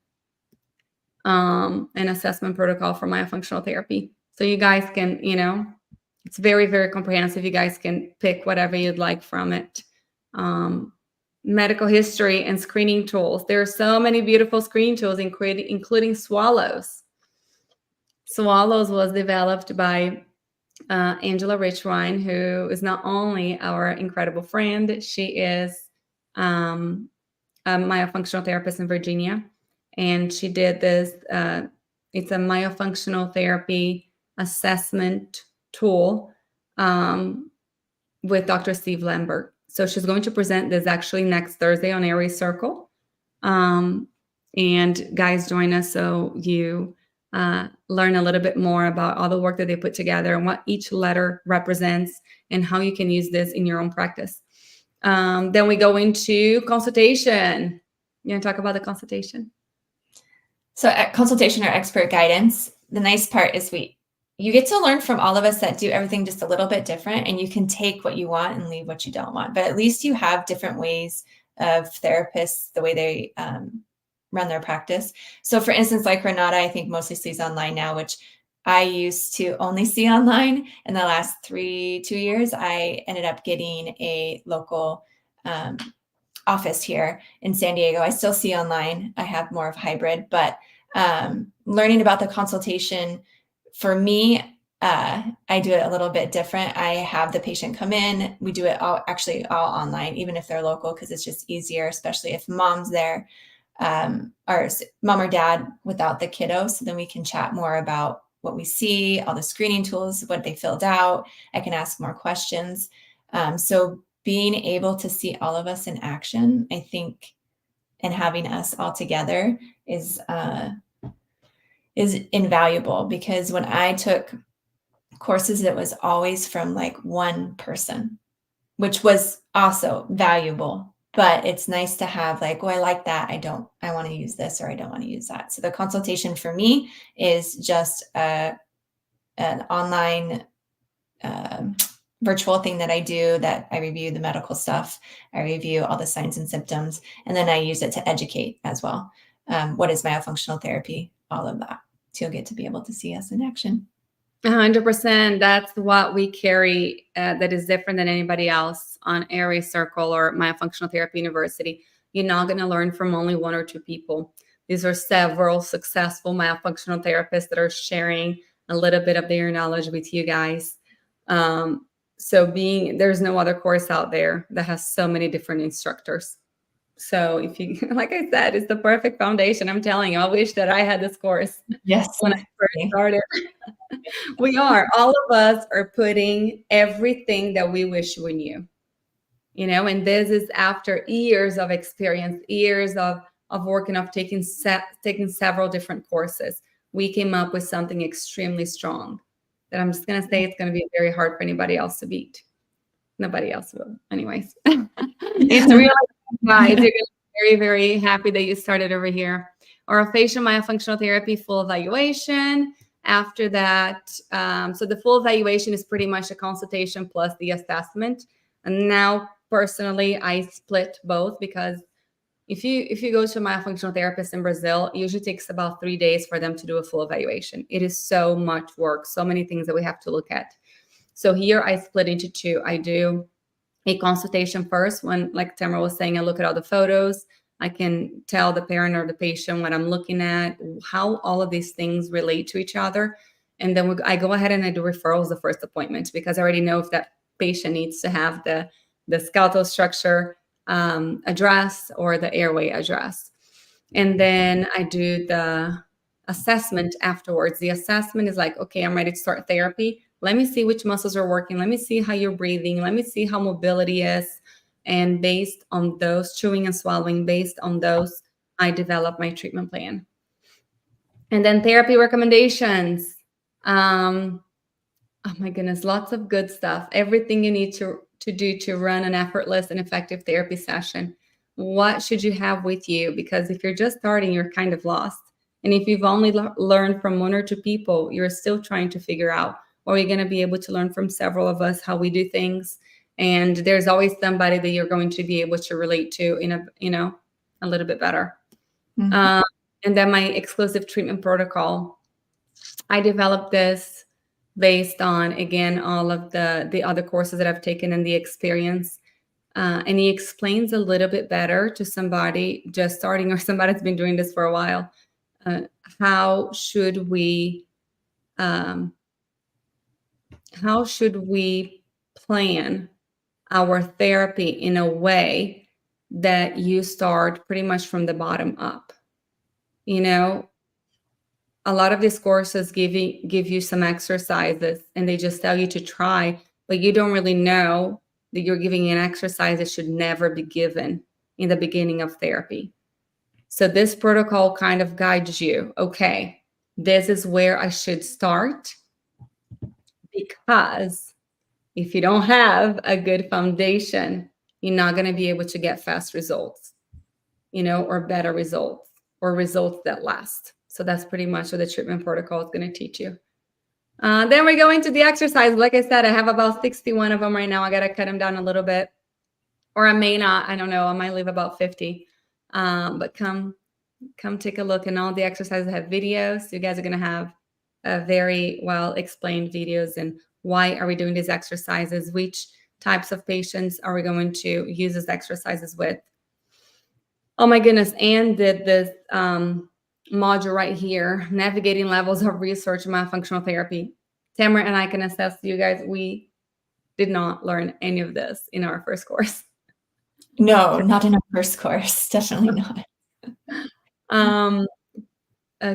A: and assessment protocol for myofunctional therapy. So you guys can, it's very, very comprehensive. You guys can pick whatever you'd like from it. Medical history and screening tools. There are so many beautiful screening tools, including Swallows. Swallows was developed by Angela Richwine, who is not only our incredible friend, she is a myofunctional therapist in Virginia. And she did this, it's a myofunctional therapy assessment tool with Dr. Steve Lambert. So she's going to present this actually next Thursday on Airway Circle. And guys, join us so you learn a little bit more about all the work that they put together and what each letter represents and how you can use this in your own practice. Then we go into consultation. You want to talk about the consultation?
B: So at consultation or expert guidance, the nice part is you get to learn from all of us that do everything just a little bit different, and you can take what you want and leave what you don't want. But at least you have different ways of therapists, the way they run their practice. So for instance, like Renata, I think mostly sees online now, which I used to only see online. In the last 2 years, I ended up getting a local office here in San Diego. I still see online. I have more of hybrid, but learning about the consultation, for me, I do it a little bit different. I have the patient come in. We do it all online, even if they're local, because it's just easier, especially if mom's there, or mom or dad without the kiddo. So then we can chat more about what we see, all the screening tools, what they filled out. I can ask more questions. So being able to see all of us in action, I think, and having us all together is invaluable, because when I took courses, it was always from like one person, which was also valuable, but it's nice to have like, oh, I like that. I want to use this, or I don't want to use that. So the consultation for me is just an online virtual thing that I do, that I review the medical stuff. I review all the signs and symptoms, and then I use it to educate as well. What is myofunctional therapy? All of that. So you'll get to be able to see us in action.
A: 100%. That's what we carry that is different than anybody else on Airway Circle or Myofunctional Therapy University. You're not going to learn from only one or two people. These are several successful myofunctional therapists that are sharing a little bit of their knowledge with you guys. So there's no other course out there that has so many different instructors. So if you, like I said, it's the perfect foundation. I'm telling you, I wish that I had this course.
B: Yes.
A: When I first started. All of us are putting everything that we wish we knew, and this is after years of experience, years of working, of taking several different courses. We came up with something extremely strong that I'm just going to say it's going to be very hard for anybody else to beat. Nobody else will. Anyways, it's really, guys, you're going to be very, very happy that you started over here. Orofacial myofunctional therapy, full evaluation. After that, so the full evaluation is pretty much a consultation plus the assessment. And now, personally, I split both, because if you go to a myofunctional therapist in Brazil, it usually takes about 3 days for them to do a full evaluation. It is so much work, so many things that we have to look at. So here I split into two. I do a consultation first, when, like Tamara was saying, I look at all the photos. I can tell the parent or the patient what I'm looking at, how all of these things relate to each other. And then I go ahead and I do referrals the first appointment, because I already know if that patient needs to have the skeletal structure address or the airway address. And then I do the assessment afterwards. The assessment is like, okay, I'm ready to start therapy. Let me see which muscles are working. Let me see how you're breathing. Let me see how mobility is. And based on those, chewing and swallowing, based on those, I develop my treatment plan. And then therapy recommendations. Oh my goodness, lots of good stuff. Everything you need to to do to run an effortless and effective therapy session? What should you have with you? Because if you're just starting, you're kind of lost. And if you've only learned from one or two people, you're still trying to figure out, or you're going to be able to learn from several of us how we do things. And there's always somebody that you're going to be able to relate to in a little bit better.
B: Mhm.
A: And then my exclusive treatment protocol, I developed this based on, again, all of the other courses that I've taken and the experience. And he explains a little bit better to somebody just starting or somebody that's been doing this for a while. How should we plan our therapy in a way that you start pretty much from the bottom up? A lot of these courses give you some exercises and they just tell you to try, but you don't really know that you're giving an exercise that should never be given in the beginning of therapy. So this protocol kind of guides you. Okay, this is where I should start, because if you don't have a good foundation, you're not going to be able to get fast results, or better results, or results that last. So that's pretty much what the treatment protocol is going to teach you. Then we go into the exercise. Like I said, I have about 61 of them right now. I got to cut them down a little bit, or I may not. I don't know. I might leave about 50. But come take a look. And all the exercises have videos. So you guys are going to have very well explained videos. And why are we doing these exercises? Which types of patients are we going to use these exercises with? Oh my goodness. And this module right here, navigating levels of research in myofunctional therapy. Tamara and I can attest to you guys, we did not learn any of this in our first course.
B: No, not in our first course. Definitely not.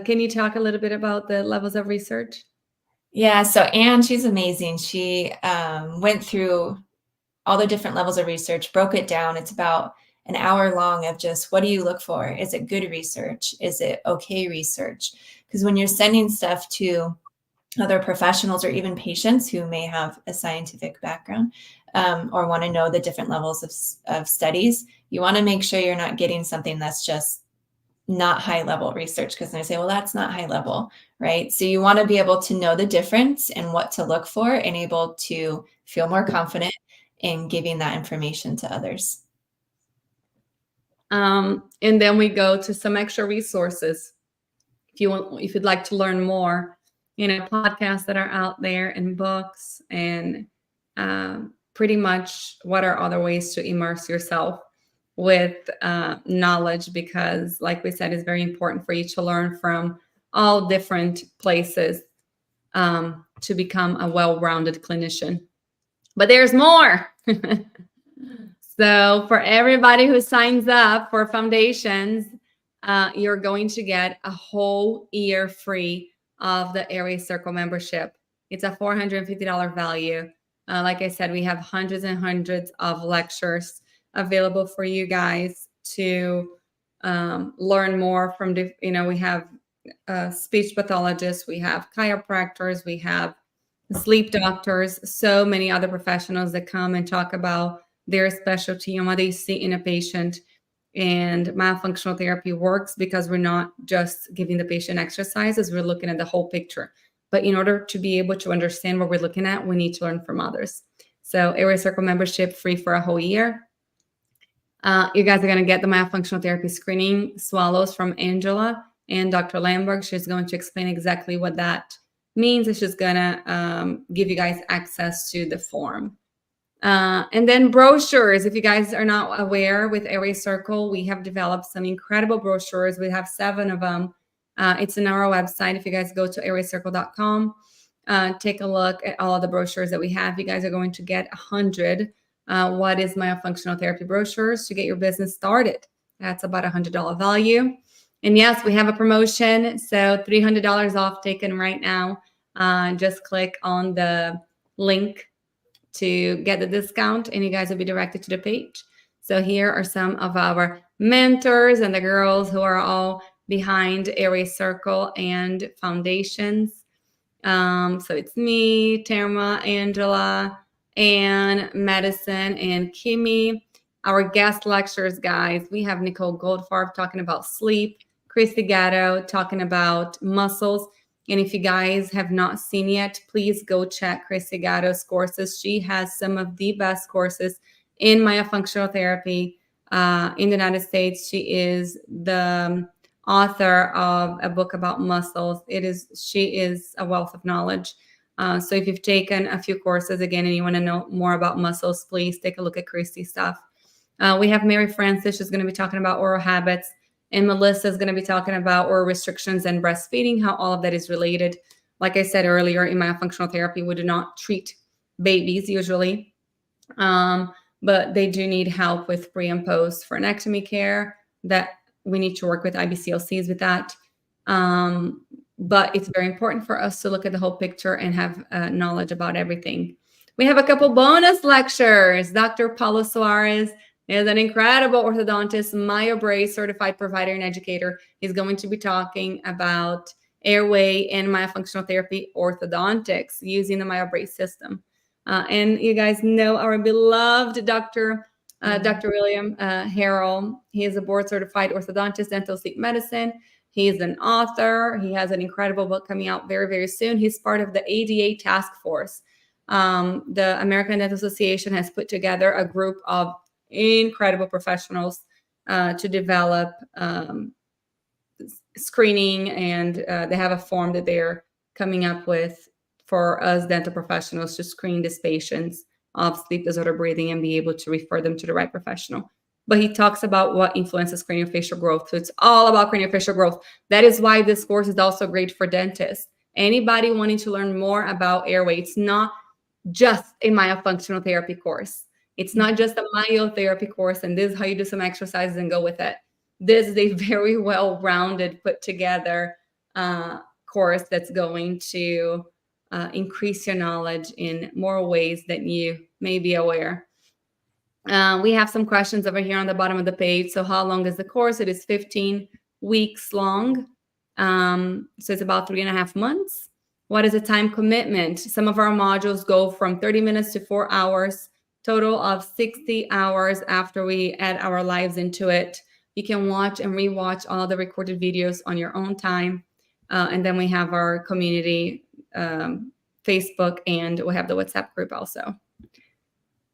A: Can you talk a little bit about the levels of research?
B: Yeah, so Anne, she's amazing. She went through all the different levels of research, broke it down. It's about an hour long of just, what do you look for? Is it good research? Is it okay research? Because when you're sending stuff to other professionals or even patients who may have a scientific background or want to know the different levels of studies, you want to make sure you're not getting something that's just not high level research, because they say, well, that's not high level, right? So you want to be able to know the difference and what to look for and able to feel more confident in giving that information to others.
A: And then we go to some extra resources. If you'd like to learn more, podcasts that are out there and books, and pretty much what are other ways to immerse yourself with knowledge, because like we said, it's very important for you to learn from all different places to become a well-rounded clinician. But there's more. So for everybody who signs up for foundations, you're going to get a whole year free of the Airway Circle membership. It's a $450 value. Like I said, we have hundreds and hundreds of lectures available for you guys to learn more from. We have speech pathologists, we have chiropractors, we have sleep doctors, so many other professionals that come and talk about their specialty and what they see in a patient. And myofunctional therapy works because we're not just giving the patient exercises, we're looking at the whole picture. But in order to be able to understand what we're looking at, we need to learn from others. So Airway Circle membership free for a whole year. You guys are going to get the myofunctional therapy screening swallows from Angela and Dr. Lamberg. She's going to explain exactly what that means. And she's going to give you guys access to the form. And then brochures. If you guys are not aware, with Airway Circle, we have developed some incredible brochures. We have 7 of them. It's on our website. If you guys go to airwaycircle.com, take a look at all of the brochures that we have. You guys are going to get 100 what is myofunctional therapy brochures to get your business started. That's about $100 value. And yes, we have a promotion. So $300 off taken right now. Just click on the link to get the discount, and you guys will be directed to the page. So here are some of our mentors and the girls who are all behind Airway Circle and foundations. So it's me, Tamara, Angela, and medicine, and Kimmy. Our guest lecturers, guys, we have Nicole Goldfarb talking about sleep, Christy Gatto talking about muscles. And if you guys have not seen yet, please go check Christy Gatto's courses. She has some of the best courses in myofunctional therapy in the United States. She is the author of a book about muscles. She is a wealth of knowledge. So if you've taken a few courses again and you want to know more about muscles, please take a look at Christy's stuff. We have Mary Francis. She's going to be talking about oral habits. And Melissa is going to be talking about oral restrictions and breastfeeding, how all of that is related. Like I said earlier, in myofunctional therapy, we do not treat babies usually, but they do need help with pre and post frenectomy care. That we need to work with IBCLCs with that. But it's very important for us to look at the whole picture and have knowledge about everything. We have a couple bonus lectures. Dr. Paulo Suarez is an incredible orthodontist, MyoBrace certified provider and educator. He's going to be talking about airway and myofunctional therapy orthodontics using the MyoBrace system. And you guys know our beloved Dr. William Harrell. He is a board certified orthodontist, dental sleep medicine. He's an author. He has an incredible book coming out very, very soon. He's part of the ADA task force. The American Dental Association has put together a group of incredible professionals to develop screening, and they have a form that they're coming up with for us dental professionals to screen these patients of sleep disorder breathing and be able to refer them to the right professional. But he talks about what influences craniofacial growth. So it's all about craniofacial growth. That is why this course is also great for dentists. Anybody wanting to learn more about airway, it's not just a myofunctional therapy course. It's not just a myotherapy course, and this is how you do some exercises and go with it. This is a very well-rounded, put together course that's going to increase your knowledge in more ways than you may be aware. We have some questions over here on the bottom of the page. So how long is the course? It is 15 weeks long. So it's about 3.5 months. What is the time commitment? Some of our modules go from 30 minutes to 4 hours, total of 60 hours after we add our lives into it. You can watch and rewatch all the recorded videos on your own time. And then we have our community Facebook, and we have the WhatsApp group also.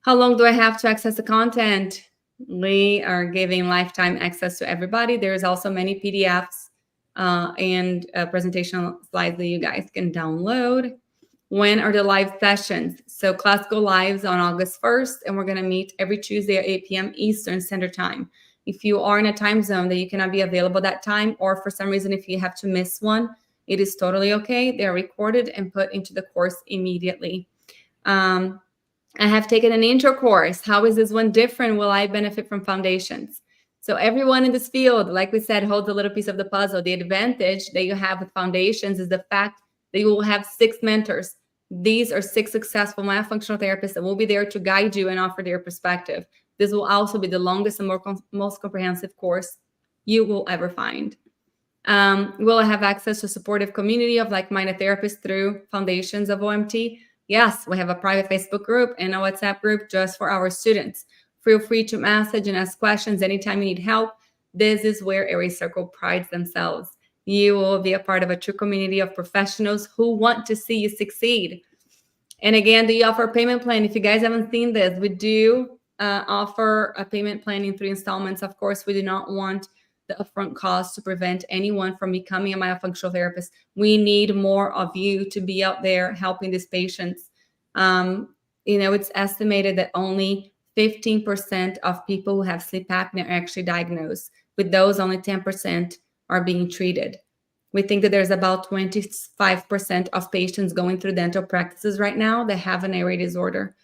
A: How long do I have to access the content? We are giving lifetime access to everybody. There's also many PDFs and presentation slides that you guys can download. When are the live sessions? So class go lives on August 1st, and we're going to meet every Tuesday at 8 p.m. Eastern Standard Time. If you are in a time zone that you cannot be available that time, or for some reason if you have to miss one, it is totally okay. They're recorded and put into the course immediately. I have taken an intro course. How is this one different? Will I benefit from foundations? So everyone in this field, like we said, holds a little piece of the puzzle. The advantage that you have with foundations is the fact that you will have 6 mentors. These are 6 successful myofunctional therapists that will be there to guide you and offer their perspective. This will also be the longest and most comprehensive course you will ever find. Will I have access to a supportive community of like-minded therapists through Foundations of OMT? Yes, we have a private Facebook group and a WhatsApp group just for our students. Feel free to message and ask questions anytime you need help. This is where Airway Circle prides themselves. You will be a part of a true community of professionals who want to see you succeed. And again, do you offer a payment plan? If you guys haven't seen this, we do offer a payment plan in 3 installments. Of course, we do not want the upfront cost to prevent anyone from becoming a myofunctional therapist. We need more of you to be out there helping these patients. It's estimated that only 15% of people who have sleep apnea are actually diagnosed. With those, only 10% are being treated. We think that there's about 25% of patients going through dental practices right now that have an airway disorder.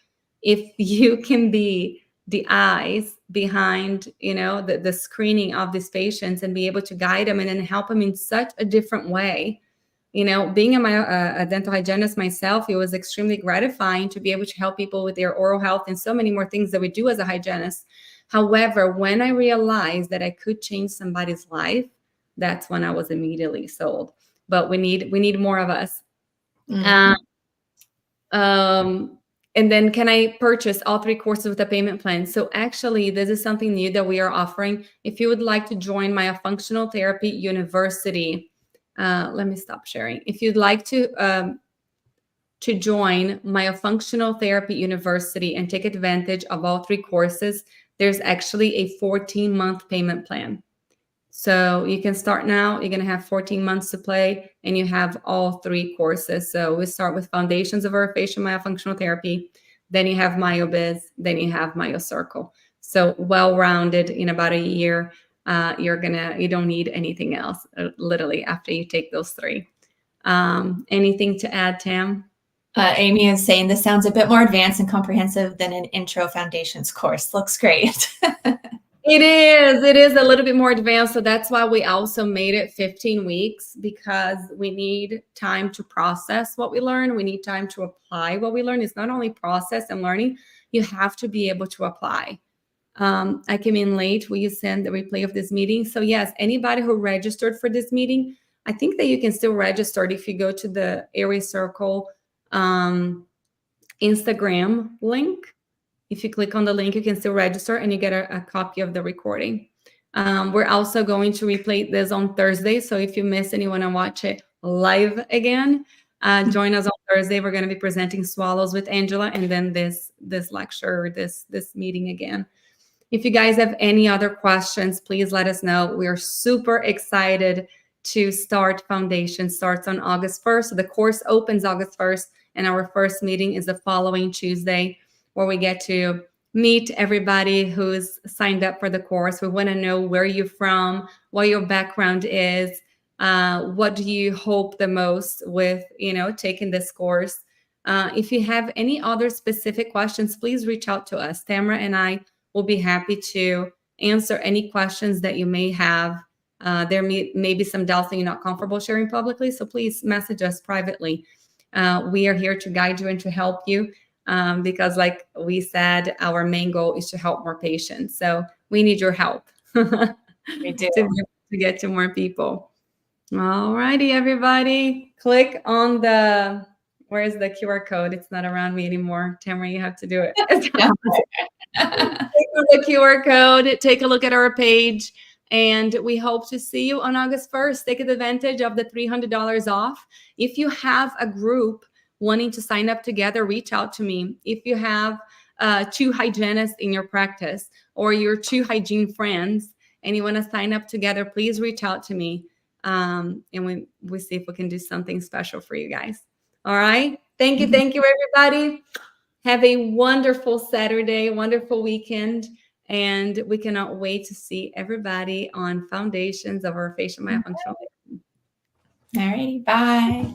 A: If you can be the eyes behind, the screening of these patients and be able to guide them and then help them in such a different way. Being a dental hygienist myself, it was extremely gratifying to be able to help people with their oral health and so many more things that we do as a hygienist. However, when I realized that I could change somebody's life, that's when I was immediately sold. But we need more of us. Mm-hmm. And then can I purchase all 3 courses with a payment plan? So actually, this is something new that we are offering. If you would like to join Myofunctional Therapy University, let me stop sharing. If you'd like to join Myofunctional Therapy University and take advantage of all 3 courses, there's actually a 14-month payment plan. So you can start now. You're going to have 14 months to play, and you have all 3 courses. So we start with Foundations of Orofacial Myofunctional Therapy. Then you have MyoBiz. Then you have Airway Circle. So well-rounded in about a year. You don't need anything else, literally, after you take those 3. Anything to add, Tam?
B: Amy is saying this sounds a bit more advanced and comprehensive than an intro foundations course. Looks great.
A: It is a little bit more advanced. So that's why we also made it 15 weeks, because we need time to process what we learn. We need time to apply what we learn. It's not only process and learning, you have to be able to apply. I came in late. Will you send the replay of this meeting? So yes, anybody who registered for this meeting, I think that you can still register if you go to the Airway Circle Instagram link. If you click on the link, you can still register and you get a copy of the recording. We're also going to replay this on Thursday. So if you miss and you want to watch it live again, join us on Thursday. We're going to be presenting swallows with Angela, and then this lecture, this meeting again. If you guys have any other questions, please let us know. We're super excited to start Foundation. Starts on August 1st. So the course opens August 1st, and our first meeting is the following Tuesday, where we get to meet everybody who's signed up for the course. We want to know where you're from, what your background is, what do you hope the most with, taking this course. If you have any other specific questions, please reach out to us. Tamara and I will be happy to answer any questions that you may have. There may be some doubts that you're not comfortable sharing publicly, so please message us privately. We are here to guide you and to help you. Because like we said, our main goal is to help more patients. So we need your help
B: We do.
A: to get to more people. All righty, everybody. Click on where's the QR code? It's not around me anymore. Tamara, you have to do it. Click on the QR code, take a look at our page, and we hope to see you on August 1st. Take advantage of the $300 off. If you have a group wanting to sign up together, reach out to me. If you have 2 hygienists in your practice, or your 2 hygiene friends, and you want to sign up together, please reach out to me. And we see if we can do something special for you guys. All right. Thank you, everybody. Have a wonderful Saturday, wonderful weekend, and we cannot wait to see everybody on Foundations of Orofacial Myofunctional.
B: All righty. Bye.